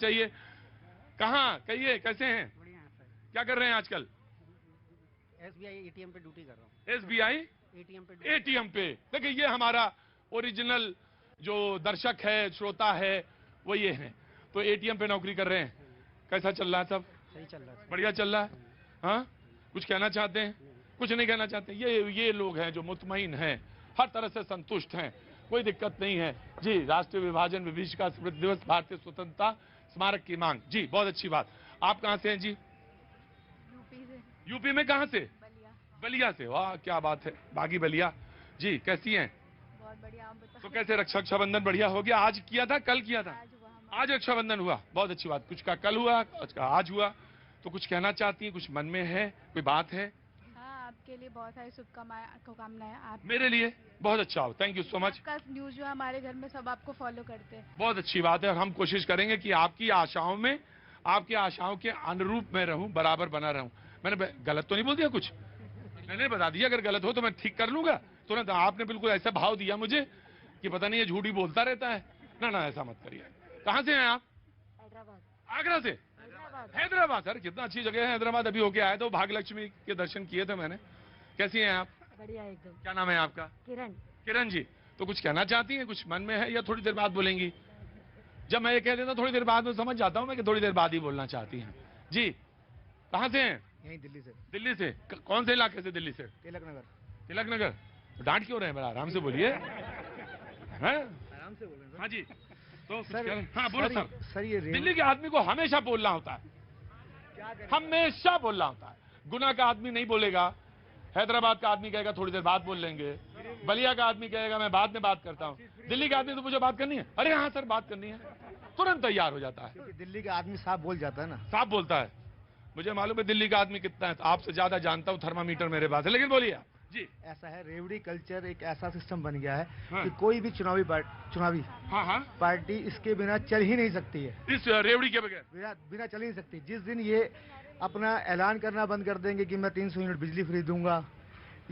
चाहिए। कहाँ कहिए, कैसे हैं, बढ़िया सर। क्या कर रहे हैं आजकल? एसबीआई एटीएम पे ड्यूटी कर रहा हूँ। एसबीआई एटीएम पे। देखिए ये हमारा ओरिजिनल जो दर्शक है, श्रोता है, वो ये है। तो एटीएम पे नौकरी कर रहे हैं, कैसा चल रहा है सब? सही चल रहा है। बढ़िया चल रहा है। हाँ, कुछ कहना चाहते हैं? कुछ नहीं कहना चाहते। ये लोग हैं जो मुतमईन हैं, हर तरह से संतुष्ट हैं, कोई दिक्कत नहीं है। जी, राष्ट्रीय विभाजन विभीषिका स्मृति दिवस, भारतीय स्वतंत्रता स्मारक की मांग। जी, बहुत अच्छी बात। आप कहां से हैं जी? यूपी से। यूपी में कहां से? बलिया। बलिया से। वाह, क्या बात है, बागी बलिया। जी, कैसी हैं? बहुत बढ़िया, आप बताओ। तो कैसे रक्षाबंधन बढ़िया हो गया? आज किया था, कल किया था? आज हुआ हमारा। आज रक्षाबंधन हुआ, बहुत अच्छी बात। कुछ का कल हुआ, कुछ का आज हुआ। तो कुछ कहना चाहती है, कुछ मन में है, कोई बात है? हाँ, आपके लिए बहुत सारी शुभकामनाएं। आप मेरे लिए बहुत अच्छा हो, थैंक यू सो मच। आपका न्यूज जो है हमारे घर में सब आपको फॉलो करते हैं। बहुत अच्छी बात है, और हम कोशिश करेंगे कि आपकी आशाओं में, आपकी आशाओं के अनुरूप मैं रहूं, बराबर बना रहूं। मैंने गलत तो नहीं बोल दिया कुछ? मैंने बता दिया, अगर गलत हो तो मैं ठीक कर लूंगा तुरंत। आपने बिल्कुल ऐसा भाव दिया मुझे कि पता नहीं ये झूठी बोलता रहता है। ना ना, ऐसा मत करिए। कहां से हैं आप? हैदराबाद। आगरा से? हैदराबाद। सर कितना अच्छी जगह है हैदराबाद। अभी होके आया तो भाग्यलक्ष्मी के दर्शन किए थे मैंने। कैसी हैं आप? बढ़िया एकदम। क्या नाम है आपका? किरण। किरण जी, तो कुछ कहना चाहती हैं, कुछ मन में है, या थोड़ी देर बाद बोलेंगी? जब मैं ये कह देता थोड़ी देर बाद में, समझ जाता हूं मैं कि थोड़ी देर बाद ही बोलना चाहती हैं। जी, कहां से हैं? यहीं दिल्ली से। दिल्ली से। कौन से इलाके से? दिल्ली से तिलक नगर। तिलक नगर। तो डांट क्यों रहे हैं? बड़ा आराम से बोलिए। हैं? आराम से बोल रहे हैं हाँ जी, तो सर। हाँ बोलो सर। सर ये दिल्ली के आदमी को हमेशा बोलना होता है, हमेशा बोलना होता है। गुना का आदमी नहीं बोलेगा, हैदराबाद का आदमी कहेगा थोड़ी देर बाद बोल लेंगे, बलिया का आदमी कहेगा मैं बाद में बात करता हूँ, दिल्ली का आदमी तो मुझे बात करनी है, अरे हाँ सर बात करनी है, तुरंत तैयार हो जाता है। क्योंकि दिल्ली का आदमी साफ बोल जाता है ना। साफ बोलता है। मुझे मालूम है दिल्ली का आदमी कितना है, आपसे ज्यादा जानता हूँ, थर्मामीटर मेरे पास है। लेकिन बोलिए आप। जी, ऐसा है, रेवड़ी कल्चर एक ऐसा सिस्टम बन गया है हाँ। कि कोई भी चुनावी हाँ हाँ, पार्टी इसके बिना चल ही नहीं सकती है। इस रेवड़ी के बगैर बिना चल ही नहीं सकती। जिस दिन ये अपना ऐलान करना बंद कर देंगे कि मैं 300 यूनिट बिजली फ्री दूंगा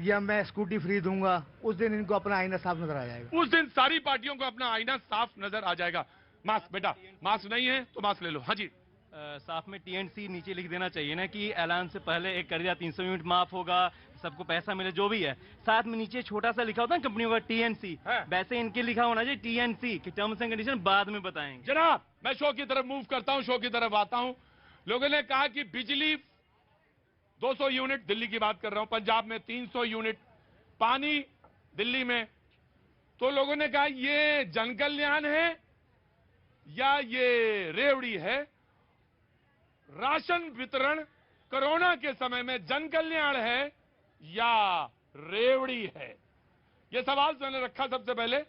या मैं स्कूटी फ्री दूंगा, उस दिन इनको अपना आईना साफ नजर आ जाएगा। उस दिन सारी पार्टियों को अपना आईना साफ नजर आ जाएगा। मास्क बेटा, मास्क नहीं है तो मास्क ले लो। हाँ जी, साफ में टीएनसी नीचे लिख देना चाहिए ना कि ऐलान से पहले एक कर दिया 300 यूनिट माफ होगा, सबको पैसा मिले, जो भी है। साथ में नीचे छोटा सा लिखा होता है कंपनियों का टीएनसी, वैसे इनके लिखा होना चाहिए टीएनसी कि टर्म्स एंड कंडीशन बाद में बताएंगे। जनाब मैं शो की तरफ मूव करता हूं, शो की तरफ आता हूं। लोगों ने कहा कि बिजली 200 यूनिट, दिल्ली की बात कर रहा हूं, पंजाब में 300 यूनिट, पानी दिल्ली में। तो लोगों ने कहा ये जन कल्याण है या ये रेवड़ी है? राशन वितरण कोरोना के समय में जन कल्याण है या रेवड़ी है? यह सवाल मैंने रखा सबसे पहले,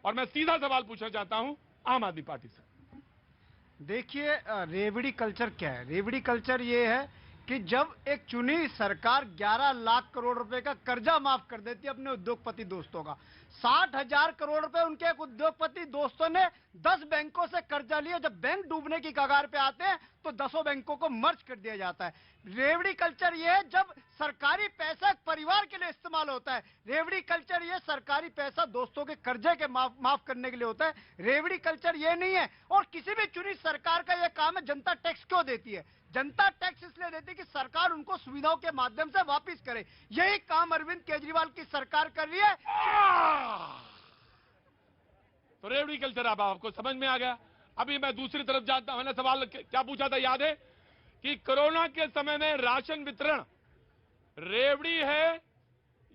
और मैं सीधा सवाल पूछना चाहता हूं आम आदमी पार्टी से। देखिए, रेवड़ी कल्चर क्या है? रेवड़ी कल्चर ये है कि जब एक चुनी सरकार 11 लाख करोड़ रुपए का कर्जा माफ कर देती है अपने उद्योगपति दोस्तों का। 60,000 करोड़ रुपए उनके एक उद्योगपति दोस्तों ने 10 बैंकों से कर्जा लिया। जब बैंक डूबने की कगार पे आते हैं तो 10 बैंकों को मर्ज कर दिया जाता है। रेवड़ी कल्चर ये है जब सरकारी पैसा एक परिवार के लिए इस्तेमाल होता है। रेवड़ी कल्चर ये सरकारी पैसा दोस्तों के कर्जे के माफ करने के लिए होता है। रेवड़ी कल्चर ये नहीं है। और किसी भी चुनी सरकार का यह काम है। जनता टैक्स क्यों देती है? जनता टैक्स इसलिए देती है कि सरकार उनको सुविधाओं के माध्यम से वापस करे। यही काम अरविंद केजरीवाल की सरकार कर रही है। तो रेवड़ी कल्चर अब आपको समझ में आ गया। अभी मैं दूसरी तरफ जाता हूं। मैंने सवाल क्या पूछा था, याद है कि कोरोना के समय में राशन वितरण रेवड़ी है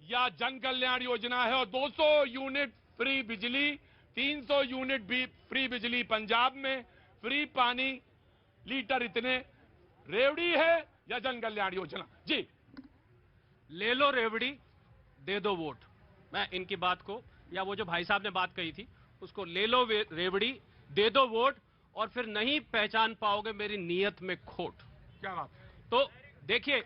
या जन कल्याण योजना है? और 200 यूनिट फ्री बिजली, 300 यूनिट भी फ्री बिजली पंजाब में, फ्री पानी लीटर इतने, रेवड़ी है या जन कल्याण योजना? जी, ले लो रेवड़ी, दे दो वोट। मैं इनकी बात को, या वो जो भाई साहब ने बात कही थी उसको, ले लो रेवड़ी, दे दो वोट, और फिर नहीं पहचान पाओगे मेरी नीयत में खोट। क्या बात? तो देखिए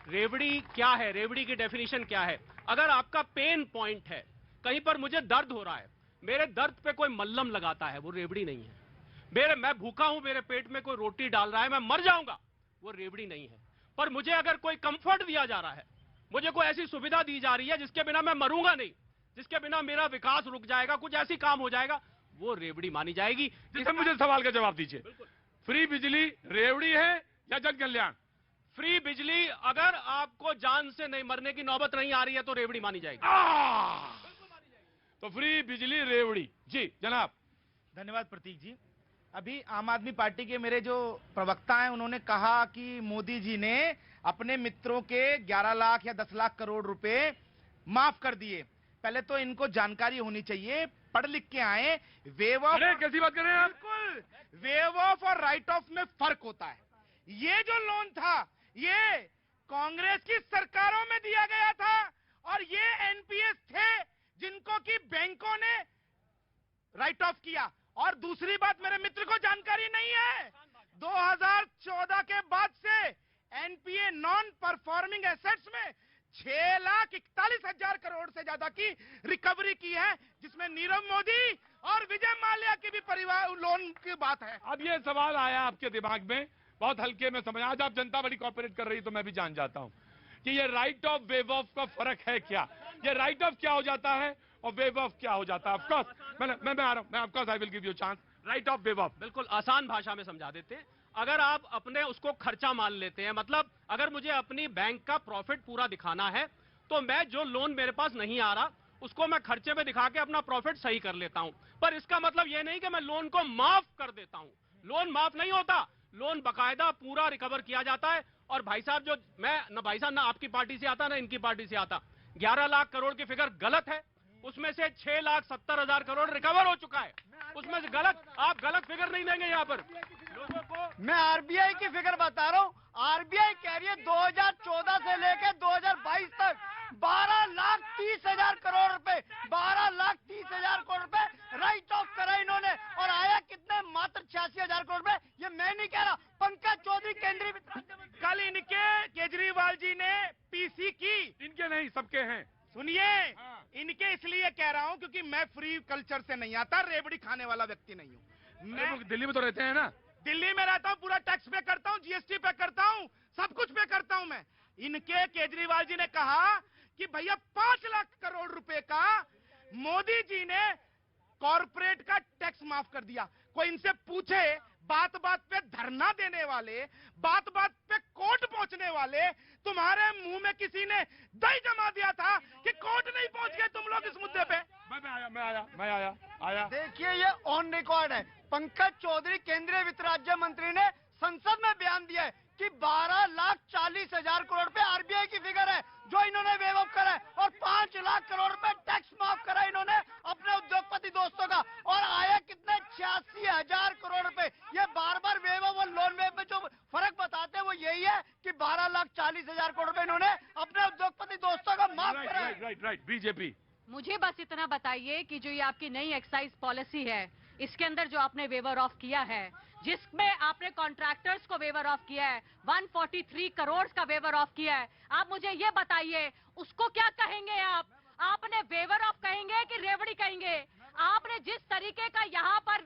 रेवड़ी क्या है, रेवड़ी की डेफिनेशन क्या है। अगर आपका पेन पॉइंट है, कहीं पर मुझे दर्द हो रहा है, मेरे दर्द पे कोई मल्लम लगाता है, वो रेवड़ी नहीं है। मैं भूखा हूं, मेरे पेट में कोई रोटी डाल रहा है, मैं मर जाऊंगा, वो रेवड़ी नहीं है। पर मुझे अगर कोई कंफर्ट दिया जा रहा है, मुझे कोई ऐसी सुविधा दी जा रही है जिसके बिना मैं मरूंगा नहीं, जिसके बिना मेरा विकास रुक जाएगा, कुछ ऐसी काम हो जाएगा, वो रेवड़ी मानी जाएगी। जिससे मुझे सवाल का जवाब दीजिए। फ्री बिजली रेवड़ी है या जन कल्याण? फ्री बिजली अगर आपको जान से नहीं मरने की नौबत नहीं आ रही है तो रेवड़ी मानी जाएगी। तो फ्री बिजली रेवड़ी। जी जनाब। धन्यवाद प्रतीक जी। अभी आम आदमी पार्टी के मेरे जो प्रवक्ता हैं उन्होंने कहा कि मोदी जी ने अपने मित्रों के 11 लाख या 10 लाख करोड़ रुपए माफ कर दिए। पहले तो इनको जानकारी होनी चाहिए, पढ़ लिख के आए। वेव ऑफ, अरे कैसी बात कर रहे हैं आप? बिल्कुल, वेव ऑफ और राइट ऑफ में फर्क होता है। ये जो लोन था ये कांग्रेस की सरकारों में दिया गया था और ये एनपीएस थे जिनको कि बैंकों ने राइट ऑफ किया। और दूसरी बात, मेरे मित्र को जानकारी नहीं है, 2014 के बाद से एनपीए नॉन परफॉर्मिंग एसेट्स में 6,41,000 करोड़ से ज्यादा की रिकवरी की है, जिसमें नीरव मोदी और विजय माल्या की भी परिवार लोन की बात है। अब ये सवाल आया आपके दिमाग में, बहुत हल्के में समझ। आज आप जनता बड़ी कोऑपरेट कर रही है तो मैं भी जान जाता हूं कि ये राइट ऑफ वेव ऑफ का फर्क है क्या। ये राइट ऑफ क्या हो जाता है और वेव ऑफ क्या हो जाता है? ऑफ कोर्स मैं आ रहा हूं, मैं of course I will give you chance. Right of wave of बिल्कुल आसान भाषा में समझा देते हैं। अगर आप अपने उसको खर्चा मान लेते हैं, मतलब अगर मुझे अपनी बैंक का प्रॉफिट पूरा दिखाना है तो मैं जो लोन मेरे पास नहीं आ रहा उसको मैं खर्चे में दिखा के अपना प्रॉफिट सही कर लेता हूं। पर इसका मतलब यह नहीं कि मैं लोन को माफ कर देता हूं। लोन माफ नहीं होता, लोन बकायदा पूरा रिकवर किया जाता है। और भाई साहब, जो मैं न भाई साहब ना आपकी पार्टी से आता ना इनकी पार्टी से आता, 11 लाख करोड़ की फिगर गलत है। उसमें से 6,70,000 करोड़ रिकवर हो चुका है। उसमें से गलत, आप गलत फिगर नहीं देंगे यहाँ पर लोगों को। मैं आरबीआई की फिगर बता रहा हूँ। आरबीआई कह रही है 2014 से लेकर 2022 तक 12,30,000 करोड़ रुपए, 12,30,000 करोड़ रुपए राइट ऑफ करा इन्होंने। और आया कितने? मात्र 86,000 करोड़ रुपए। ये मैं नहीं कह रहा, पंकज चौधरी केंद्रीय वित्त राज्य मंत्री। कल इनके केजरीवाल जी ने पीसी की, इनके नहीं सबके हैं। सुनिए, इनके इसलिए कह रहा हूं क्योंकि मैं फ्री कल्चर से नहीं आता, रेवड़ी खाने वाला व्यक्ति नहीं हूं। मैं दिल्ली में तो रहते हैं ना? दिल्ली में रहता हूं, पूरा टैक्स पे करता हूं, जीएसटी पे करता हूं, सब कुछ पे करता हूं मैं। इनके केजरीवाल जी ने कहा कि भैया 5 लाख करोड़ रुपए का मोदी जी ने कॉर्पोरेट का टैक्स माफ कर दिया। कोई इनसे पूछे, बात बात पे धरना देने वाले, बात बात पे कोर्ट पहुंचने वाले, तुम्हारे मुंह में किसी ने दही जमा दिया था कि कोर्ट नहीं पहुंच गए तुम लोग इस मुद्दे पे? मैं आया। देखिए, ये ऑन रिकॉर्ड है। पंकज चौधरी केंद्रीय वित्त राज्य मंत्री ने संसद में बयान दिया है कि 12,40,000 करोड़ रुपए आरबीआई की फिगर है जो इन्होंने वेव ऑफ करा है, और 5 लाख करोड़ रुपए टैक्स माफ करा इन्होंने अपने उद्योगपति दोस्तों का। और आया कितने? 86,000 करोड़ रुपए। ये बार बार वेव ऑफ और लोन वेव में जो फर्क बताते हैं वो यही है कि 12,40,000 करोड़ रुपए इन्होंने अपने उद्योगपति दोस्तों का माफ करा है। राइट। बीजेपी। मुझे बस इतना बताइए कि जो ये आपकी नई एक्साइज पॉलिसी है, इसके अंदर जो आपने वेवर ऑफ किया है, जिसमें आपने कॉन्ट्रैक्टर्स को वेवर ऑफ किया है, 143 करोड़ का वेवर ऑफ किया है, आप मुझे ये बताइए उसको क्या कहेंगे आप? आपने वेवर ऑफ कहेंगे कि रेवड़ी कहेंगे? आपने जिस तरीके का यहाँ पर